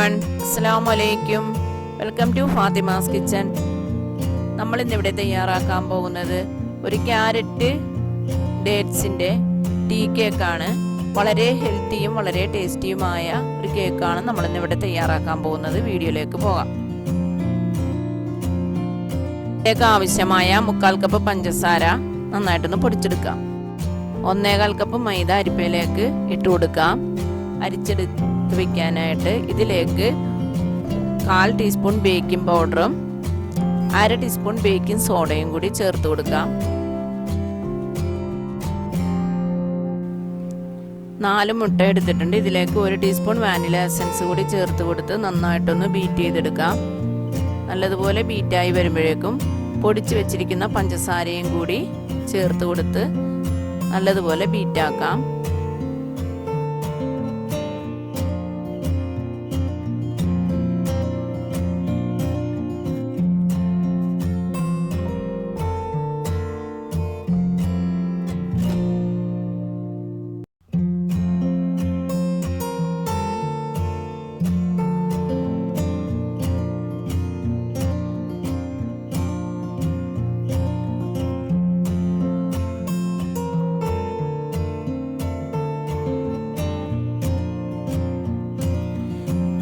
everyone, Assalamu alaikum. Welcome to Fathimas kitchen. നമ്മൾ ഇന്ന് ഇവിടെ തയ്യാറാക്കാൻ പോകുന്നത് ഒരു ക്യാരറ്റ് ഡേറ്റ്സിന്റെ ടീ കേക്ക് ആണ്. വളരെ ഹെൽത്തിയും വളരെ ടേസ്റ്റിയുമായ ഒരു കേക്ക് ആണ് നമ്മൾ ഇന്ന് ഇവിടെ തയ്യാറാക്കാൻ പോകുന്നത്. വീഡിയോയിലേക്ക് പോകാം. കേക്ക് ആവശ്യമായ 1/4 കപ്പ് പഞ്ചസാര നന്നായിട്ടൊന്ന് പൊടിച്ചെടുക്കാം. 1/4 കപ്പ് മൈദ അരിപ്പയിലേക്ക് ഇട്ട് കൊടുക്കാം. അരിച്ചെടുത്ത് വെക്കാനായിട്ട് ഇതിലേക്ക് 1/4 ടീസ്പൂൺ ബേക്കിംഗ് പൗഡറും 1/2 ടീസ്പൂൺ ബേക്കിംഗ് സോഡയും കൂടി ചേർത്ത് കൊടുക്കാം. 4 മുട്ട എടുത്തിട്ടുണ്ട്. ഇതിലേക്ക് 1 ടീസ്പൂൺ വാനില എസൻസ് കൂടി ചേർത്ത് കൊടുത്ത് നന്നായിട്ടൊന്ന് ബീറ്റ് ചെയ്തെടുക്കാം. നല്ലതുപോലെ ബീറ്റായി വരുമ്പോഴേക്കും പൊടിച്ചു വെച്ചിരിക്കുന്ന പഞ്ചസാരയും കൂടി ചേർത്ത് കൊടുത്ത് നല്ലതുപോലെ ബീറ്റാക്കാം.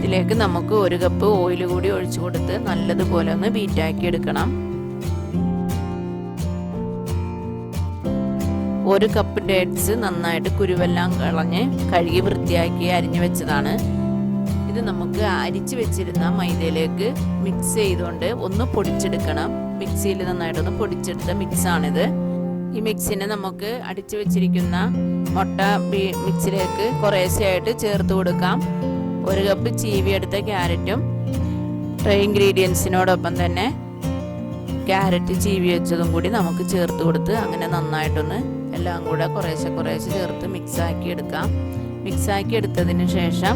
ഇതിലേക്ക് നമുക്ക് 1 കപ്പ് ഓയിൽ കൂടി ഒഴിച്ചു കൊടുത്ത് നല്ലതുപോലെ ഒന്ന് ബീറ്റാക്കി എടുക്കണം. 1 കപ്പ് ഡേറ്റ്സ് നന്നായിട്ട് കുരുവെല്ലാം കളഞ്ഞ് കഴുകി വൃത്തിയാക്കി അരിഞ്ഞു വെച്ചതാണ്. ഇത് നമുക്ക് അരിച്ചു വെച്ചിരുന്ന മൈദയിലേക്ക് മിക്സ് ചെയ്തുകൊണ്ട് ഒന്ന് പൊടിച്ചെടുക്കണം. മിക്സിയിൽ നന്നായിട്ടൊന്ന് പൊടിച്ചെടുത്ത മിക്സാണിത്. ഈ മിക്സിനെ നമുക്ക് അടിച്ചു വെച്ചിരിക്കുന്ന മുട്ട മിക്സിലേക്ക് കുറേശ്ശെയായിട്ട് ചേർത്ത് കൊടുക്കാം. 1 കപ്പ് ചീവിയെടുത്ത ക്യാരറ്റും ഡ്രൈ ഇൻഗ്രീഡിയൻസിനോടൊപ്പം തന്നെ ക്യാരറ്റ് ചീവി വെച്ചതും കൂടി നമുക്ക് ചേർത്ത് കൊടുത്ത് അങ്ങനെ നന്നായിട്ടൊന്ന് എല്ലാം കൂടെ കുറേശ്ശെ ചേർത്ത് മിക്സാക്കി എടുക്കാം. മിക്സാക്കി എടുത്തതിന് ശേഷം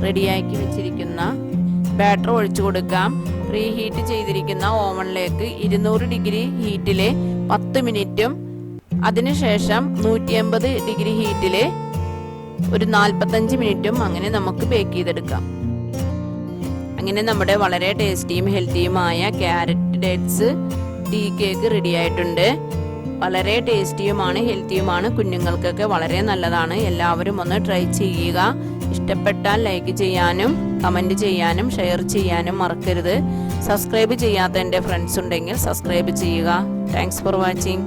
റെഡിയാക്കി വെച്ചിരിക്കുന്ന ബാറ്റർ ഒഴിച്ചു കൊടുക്കാം. പ്രീ ഹീറ്റ് ചെയ്തിരിക്കുന്ന ഓവനിലേക്ക് 200 ഡിഗ്രി ഹീറ്റിൽ 10 മിനിറ്റും അതിനുശേഷം 180 ഡിഗ്രി ഹീറ്റിൽ ഒരു 45 മിനിറ്റും അങ്ങനെ നമുക്ക് ബേക്ക് ചെയ്തെടുക്കാം. അങ്ങനെ നമ്മുടെ വളരെ ടേസ്റ്റിയും ഹെൽത്തിയുമായ carrot dates tea cake ready ആയിട്ടുണ്ട്. വളരെ ടേസ്റ്റിയുമാണ് ഹെൽത്തിയുമാണ്. കുഞ്ഞുങ്ങൾക്കൊക്കെ വളരെ നല്ലതാണ്. എല്ലാവരും ഒന്ന് ട്രൈ ചെയ്യുക. ഇഷ്ടപ്പെട്ടാൽ ലൈക്ക് ചെയ്യാനും കമൻറ്റ് ചെയ്യാനും ഷെയർ ചെയ്യാനും മറക്കരുത്. സബ്സ്ക്രൈബ് ചെയ്യാത്ത എൻ്റെ ഫ്രണ്ട്സ് ഉണ്ടെങ്കിൽ സബ്സ്ക്രൈബ് ചെയ്യുക. Thanks for watching.